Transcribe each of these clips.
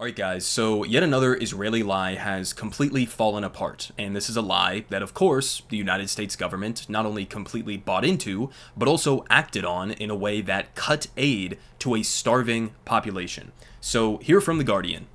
Alright guys, so yet another Israeli lie has completely fallen apart, and this is a lie that of course the United States government not only completely bought into, but also acted on in a way that cut aid to a starving population. So here from The Guardian,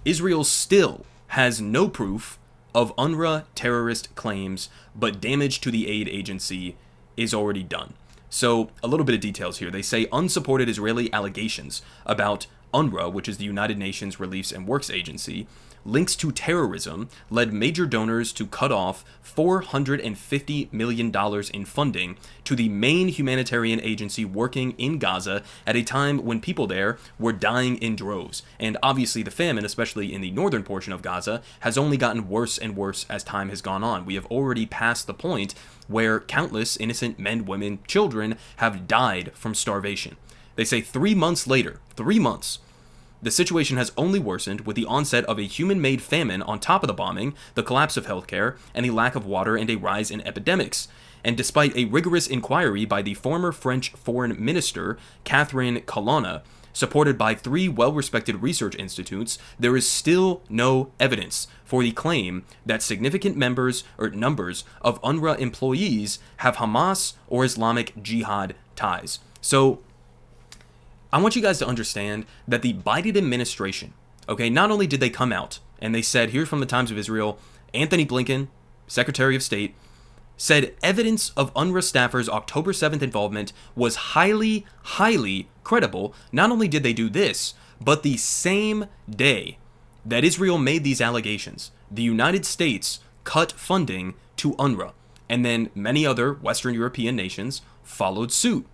Israel still has no proof of UNRWA terrorist claims, but damage to the aid agency is already done. So a little bit of details here. They say unsupported Israeli allegations about UNRWA, which is the United Nations Reliefs and Works Agency, links to terrorism led major donors to cut off $450 million in funding to the main humanitarian agency working in Gaza at a time when people there were dying in droves. And obviously the famine, especially in the northern portion of Gaza, has only gotten worse and worse as time has gone on. We have already passed the point where countless innocent men, women, children have died from starvation. They say 3 months later, 3 months, the situation has only worsened with the onset of a human-made famine on top of the bombing, the collapse of healthcare, and a lack of water and a rise in epidemics. And despite a rigorous inquiry by the former French foreign minister, Catherine Colonna, supported by 3 well-respected research institutes, there is still no evidence for the claim that significant numbers of UNRWA employees have Hamas or Islamic Jihad ties. So I want you guys to understand that the Biden administration, okay, not only did they come out and they said, here from the Times of Israel, Anthony Blinken, Secretary of State, said evidence of UNRWA staffers' October 7th involvement was highly, highly credible. Not only did they do this, but the same day that Israel made these allegations, the United States cut funding to UNRWA, and then many other Western European nations followed suit.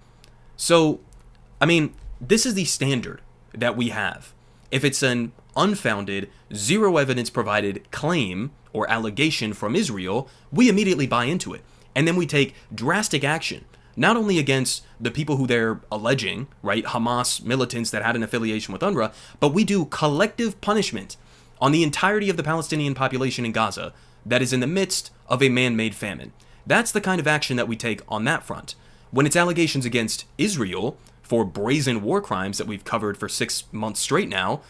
So, I mean, this is the standard that we have. If it's an unfounded, zero evidence provided claim or allegation from Israel, we immediately buy into it. And then we take drastic action, not only against the people who they're alleging, right, Hamas militants that had an affiliation with UNRWA, but we do collective punishment on the entirety of the Palestinian population in Gaza that is in the midst of a man-made famine. That's the kind of action that we take on that front. When it's allegations against Israel for brazen war crimes that we've covered for 6 months straight now,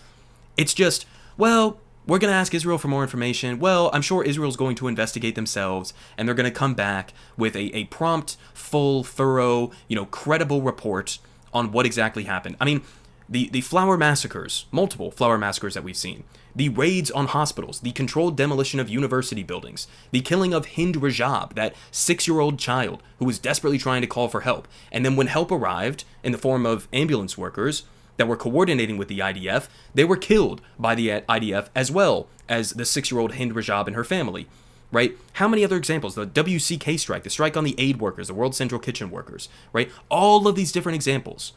it's just, well, we're going to ask Israel for more information. Well, I'm sure Israel's going to investigate themselves, and they're going to come back with a prompt, full, thorough, credible report on what exactly happened. I mean, the flower massacres, multiple flower massacres that we've seen, the raids on hospitals, the controlled demolition of university buildings, the killing of Hind Rajab, that 6-year-old child who was desperately trying to call for help. And then when help arrived in the form of ambulance workers that were coordinating with the IDF, they were killed by the IDF as well as the 6-year-old Hind Rajab and her family. Right? How many other examples? The WCK strike, the strike on the aid workers, the World Central Kitchen workers, right? All of these different examples.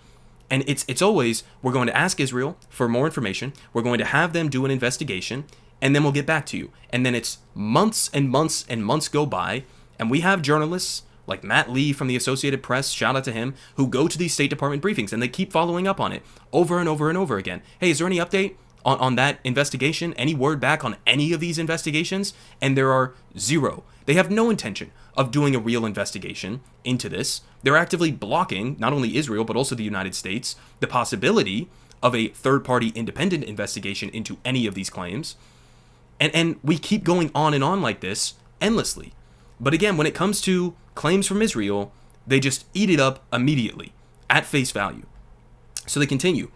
And it's always, we're going to ask Israel for more information, we're going to have them do an investigation, and then we'll get back to you. And then it's months and months and months go by, and we have journalists like Matt Lee from the Associated Press, shout out to him, who go to these State Department briefings, and they keep following up on it over and over and over again. Hey, is there any update on that investigation? Any word back on any of these investigations? And there are zero. They have no intention of doing a real investigation into this. They're actively blocking not only Israel, but also the United States, the possibility of a third-party independent investigation into any of these claims. And we keep going on and on like this endlessly. But again, when it comes to claims from Israel, they just eat it up immediately at face value. So they continue.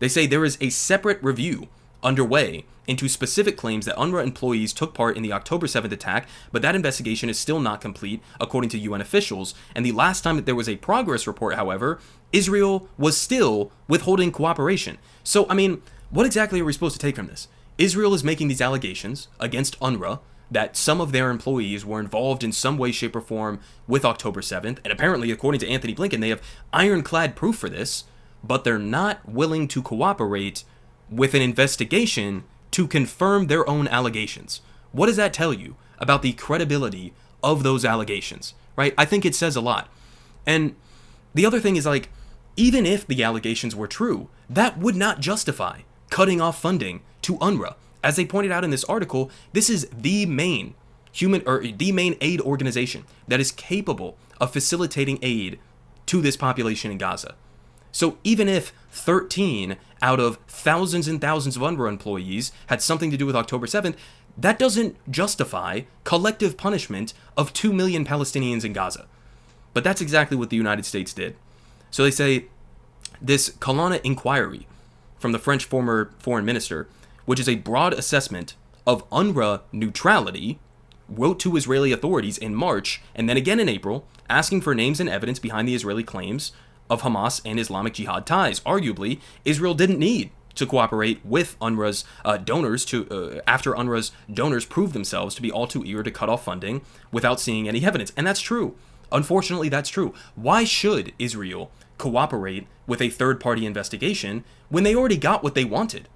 They say there is a separate review underway into specific claims that UNRWA employees took part in the October 7th attack, but that investigation is still not complete, according to UN officials. And the last time that there was a progress report, however, Israel was still withholding cooperation. So, I mean, what exactly are we supposed to take from this? Israel is making these allegations against UNRWA that some of their employees were involved in some way, shape, or form with October 7th, and apparently, according to Anthony Blinken, they have ironclad proof for this, but they're not willing to cooperate with an investigation to confirm their own allegations. What does that tell you about the credibility of those allegations, right? I think it says a lot. And the other thing is, like, even if the allegations were true, that would not justify cutting off funding to UNRWA. As they pointed out in this article, this is the main aid organization that is capable of facilitating aid to this population in Gaza. So even if 13 out of thousands and thousands of UNRWA employees had something to do with October 7th, that doesn't justify collective punishment of 2 million Palestinians in Gaza. But that's exactly what the United States did. So they say this Kalana inquiry from the French former foreign minister, which is a broad assessment of UNRWA neutrality, wrote to Israeli authorities in March and then again in April, asking for names and evidence behind the Israeli claims of Hamas and Islamic Jihad ties. Arguably, Israel didn't need to cooperate with UNRWA's donors after UNRWA's donors proved themselves to be all too eager to cut off funding without seeing any evidence. And that's true. Unfortunately, that's true. Why should Israel cooperate with a third-party investigation when they already got what they wanted?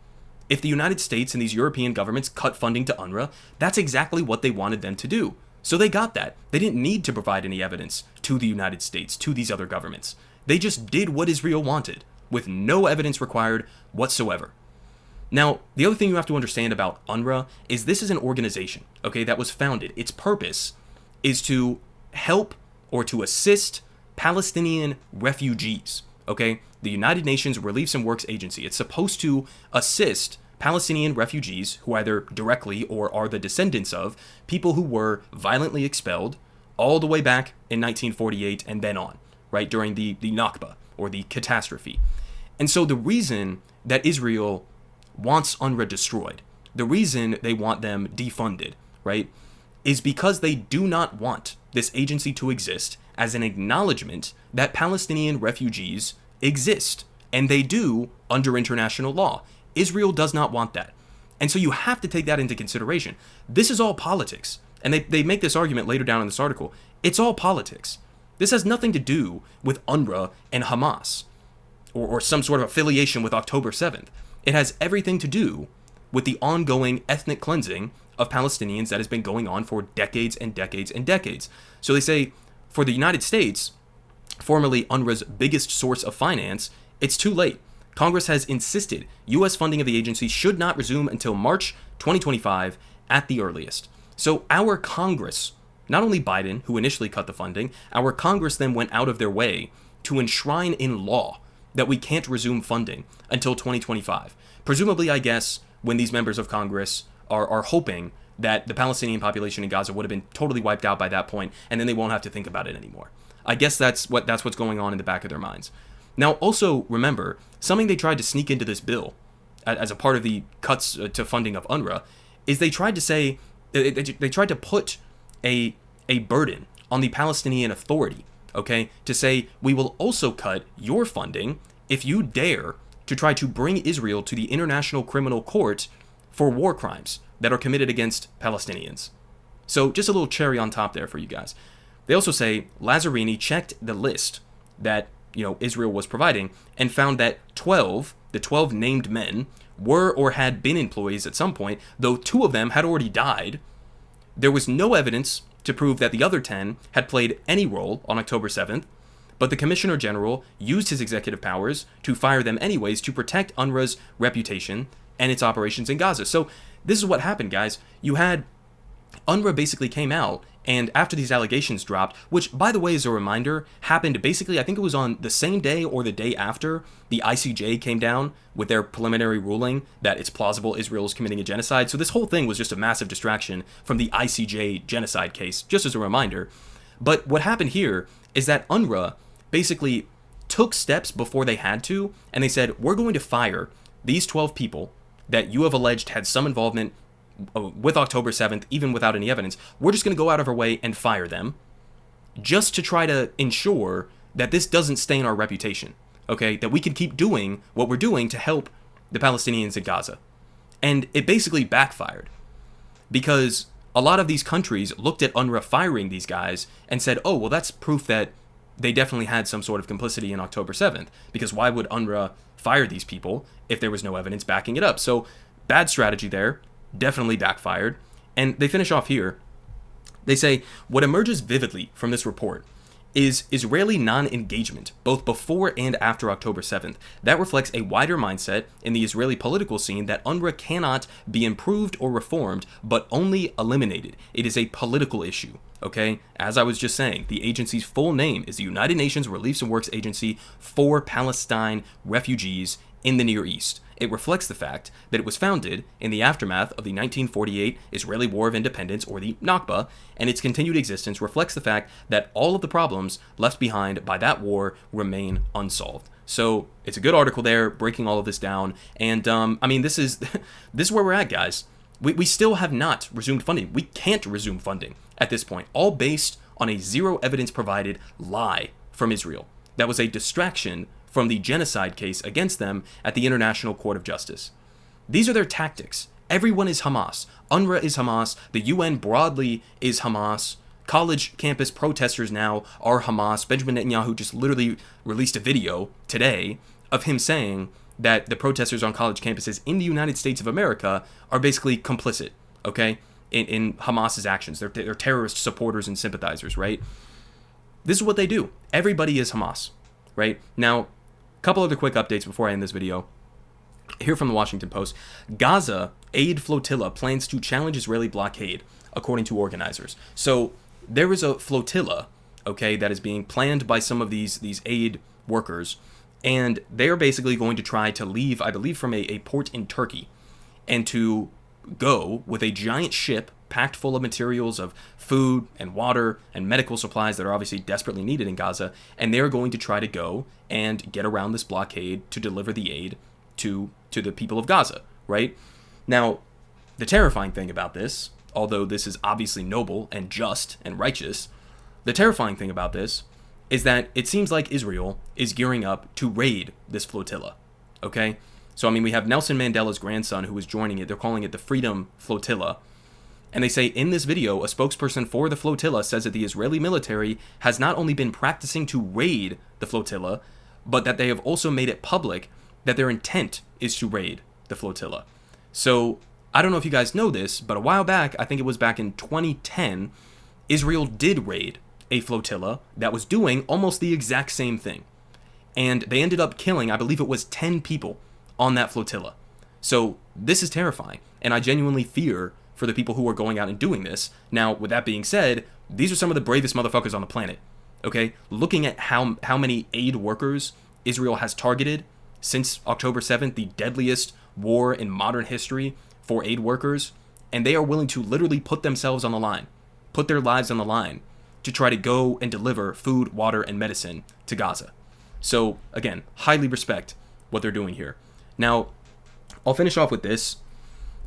If the United States and these European governments cut funding to UNRWA, that's exactly what they wanted them to do. So they got that. They didn't need to provide any evidence to the United States, to these other governments. They just did what Israel wanted, with no evidence required whatsoever. Now, the other thing you have to understand about UNRWA is this is an organization, okay, that was founded. Its purpose is to help or to assist Palestinian refugees, okay? The United Nations Relief and Works Agency. It's supposed to assist Palestinian refugees who either directly or are the descendants of people who were violently expelled all the way back in 1948 and then on, right, during the Nakba, or the catastrophe. And so the reason that Israel wants UNRWA destroyed, the reason they want them defunded, right, is because they do not want this agency to exist as an acknowledgement that Palestinian refugees exist, and they do under international law. Israel does not want that. And so you have to take that into consideration. This is all politics. And they make this argument later down in this article. It's all politics. This has nothing to do with UNRWA and Hamas or some sort of affiliation with October 7th. It has everything to do with the ongoing ethnic cleansing of Palestinians that has been going on for decades and decades and decades. So they say, for the United States, formerly UNRWA's biggest source of finance, it's too late. Congress has insisted U.S. funding of the agency should not resume until March 2025 at the earliest. So our Congress, not only Biden, who initially cut the funding, our Congress then went out of their way to enshrine in law that we can't resume funding until 2025. Presumably, I guess, when these members of Congress are hoping that the Palestinian population in Gaza would have been totally wiped out by that point, and then they won't have to think about it anymore. I guess that's what's going on in the back of their minds. Now, also remember, something they tried to sneak into this bill as a part of the cuts to funding of UNRWA is they tried to say, they tried to put a burden on the Palestinian Authority, okay, to say, we will also cut your funding if you dare to try to bring Israel to the International Criminal Court for war crimes that are committed against Palestinians. So just a little cherry on top there for you guys. They also say Lazzarini checked the list that Israel was providing and found that the 12 named men were or had been employees at some point, though 2 of them had already died. There was no evidence to prove that the other 10 had played any role on October 7th, but the Commissioner General used his executive powers to fire them anyways to protect UNRWA's reputation and its operations in Gaza. So this is what happened, guys. You had UNRWA basically came out, and after these allegations dropped, which, by the way, as a reminder, happened basically, I think it was on the same day or the day after the ICJ came down with their preliminary ruling that it's plausible Israel is committing a genocide. So this whole thing was just a massive distraction from the ICJ genocide case, just as a reminder. But what happened here is that UNRWA basically took steps before they had to, and they said, we're going to fire these 12 people that you have alleged had some involvement with October 7th, even without any evidence. We're just going to go out of our way and fire them just to try to ensure that this doesn't stain our reputation, okay? That we can keep doing what we're doing to help the Palestinians in Gaza. And it basically backfired because a lot of these countries looked at UNRWA firing these guys and said, oh, well, that's proof that they definitely had some sort of complicity in October 7th, because why would UNRWA fire these people if there was no evidence backing it up? So bad strategy there. Definitely backfired. And they finish off here. They say, what emerges vividly from this report is Israeli non-engagement, both before and after October 7th. That reflects a wider mindset in the Israeli political scene that UNRWA cannot be improved or reformed, but only eliminated. It is a political issue, okay? As I was just saying, the agency's full name is the United Nations Relief and Works Agency for Palestine Refugees in the Near East. It reflects the fact that it was founded in the aftermath of the 1948 Israeli War of Independence, or the Nakba, and its continued existence reflects the fact that all of the problems left behind by that war remain unsolved. So it's a good article there, breaking all of this down, and I mean, this is this is where we're at, guys. We still have not resumed funding. We can't resume funding at this point, all based on a zero evidence provided lie from Israel. That was a distraction from the genocide case against them at the International Court of Justice. These are their tactics. Everyone is Hamas. UNRWA is Hamas. The UN broadly is Hamas. College campus protesters now are Hamas. Benjamin Netanyahu just literally released a video today of him saying that the protesters on college campuses in the United States of America are basically complicit, okay, in Hamas's actions. They're terrorist supporters and sympathizers, right? This is what they do. Everybody is Hamas, right? Now, couple other quick updates before I end this video. Here from the Washington Post. Gaza aid flotilla plans to challenge Israeli blockade, according to organizers. So there is a flotilla, okay, that is being planned by some of these aid workers, and they're basically going to try to leave, I believe, from a port in Turkey, and to go with a giant ship packed full of materials of food and water and medical supplies that are obviously desperately needed in Gaza, and they're going to try to go and get around this blockade to deliver the aid to the people of Gaza, right? Now, the terrifying thing about this, although this is obviously noble and just and righteous, the terrifying thing about this is that it seems like Israel is gearing up to raid this flotilla, okay? So, I mean, we have Nelson Mandela's grandson who is joining it. They're calling it the Freedom Flotilla. And they say in this video, a spokesperson for the flotilla says that the Israeli military has not only been practicing to raid the flotilla, but that they have also made it public that their intent is to raid the flotilla. So, I don't know if you guys know this, but a while back, I think it was back in 2010, Israel did raid a flotilla that was doing almost the exact same thing. And they ended up killing, I believe it was 10 people on that flotilla. So, this is terrifying, and I genuinely fear for the people who are going out and doing this. Now, with that being said, these are some of the bravest motherfuckers on the planet, okay? Looking at how many aid workers Israel has targeted since October 7th, the deadliest war in modern history for aid workers, and they are willing to literally put themselves on the line, put their lives on the line to try to go and deliver food, water, and medicine to Gaza. So, again, highly respect what they're doing here. Now, I'll finish off with this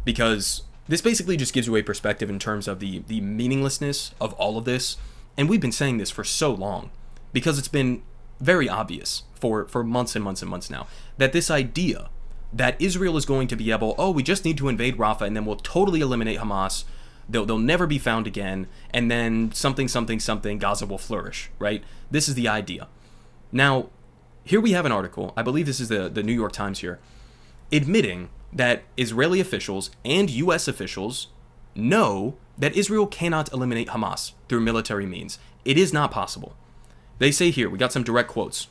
because this basically just gives you a perspective in terms of the meaninglessness of all of this. And we've been saying this for so long because it's been very obvious for months and months and months now that this idea that Israel is going to be able, we just need to invade Rafah and then we'll totally eliminate Hamas. They'll never be found again. And then something, Gaza will flourish, right? This is the idea. Now, here we have an article, I believe this is the New York Times here, admitting that Israeli officials and U.S. officials know that Israel cannot eliminate Hamas through military means. It is not possible. They say here, we got some direct quotes.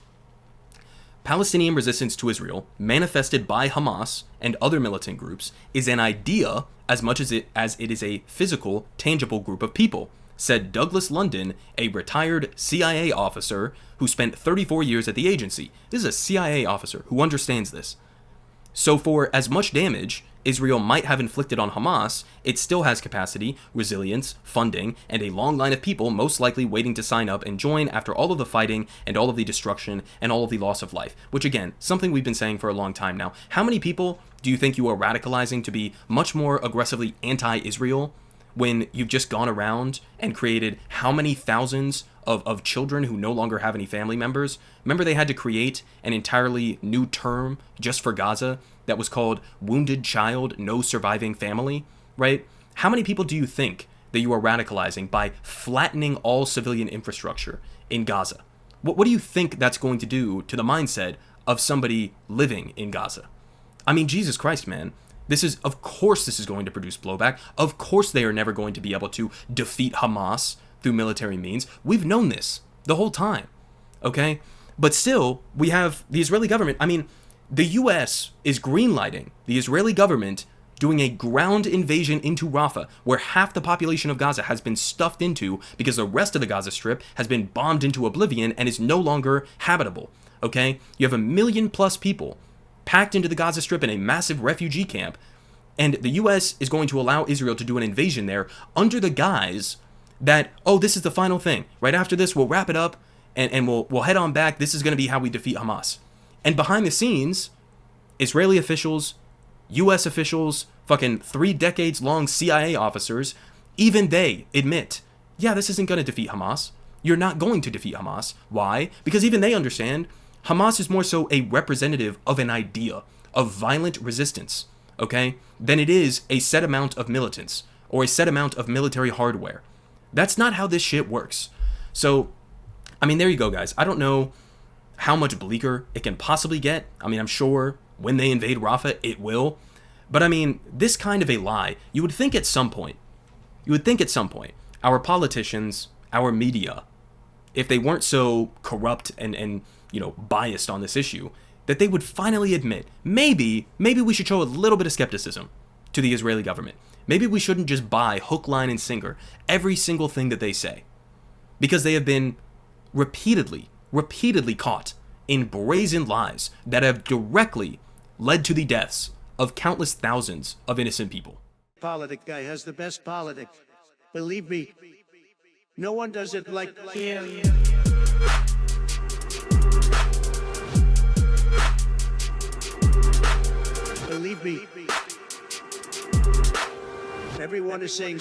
Palestinian resistance to Israel, manifested by Hamas and other militant groups, is an idea as much as it is a physical, tangible group of people, said Douglas London, a retired CIA officer who spent 34 years at the agency. This is a CIA officer who understands this. So for as much damage Israel might have inflicted on Hamas, it still has capacity, resilience, funding, and a long line of people most likely waiting to sign up and join after all of the fighting and all of the destruction and all of the loss of life. Which again, something we've been saying for a long time now. How many people do you think you are radicalizing to be much more aggressively anti-Israel when you've just gone around and created how many thousands of children who no longer have any family members? Remember they had to create an entirely new term just for Gaza that was called Wounded Child No Surviving Family, right? How many people do you think that you are radicalizing by flattening all civilian infrastructure in Gaza? What do you think that's going to do to the mindset of somebody living in Gaza? I mean, Jesus Christ, man. Of course this is going to produce blowback. Of course they are never going to be able to defeat Hamas through military means. We've known this the whole time, okay? But still, we have the Israeli government. I mean, the U.S. is greenlighting the Israeli government doing a ground invasion into Rafah, where half the population of Gaza has been stuffed into because the rest of the Gaza Strip has been bombed into oblivion and is no longer habitable, okay? You have 1 million plus people packed into the Gaza Strip in a massive refugee camp, and the U.S. is going to allow Israel to do an invasion there under the guise that, oh, this is the final thing. Right after this, we'll wrap it up, and we'll head on back. This is going to be how we defeat Hamas. And behind the scenes, Israeli officials, U.S. officials, fucking 3 decades long CIA officers, even they admit, yeah, this isn't going to defeat Hamas. You're not going to defeat Hamas. Why? Because even they understand Hamas is more so a representative of an idea of violent resistance, okay, than it is a set amount of militants or a set amount of military hardware. That's not how this shit works. So, I mean, there you go, guys. I don't know how much bleaker it can possibly get. I mean, I'm sure when they invade Rafah, it will. But I mean, this kind of a lie, you would think at some point, our politicians, our media, if they weren't so corrupt and biased on this issue, that they would finally admit, maybe we should show a little bit of skepticism to the Israeli government. Maybe we shouldn't just buy hook, line, and sinker every single thing that they say. Because they have been repeatedly caught in brazen lies that have directly led to the deaths of countless thousands of innocent people. Politic guy has the best politic. Believe me, no one does it like him. Believe me, everyone is saying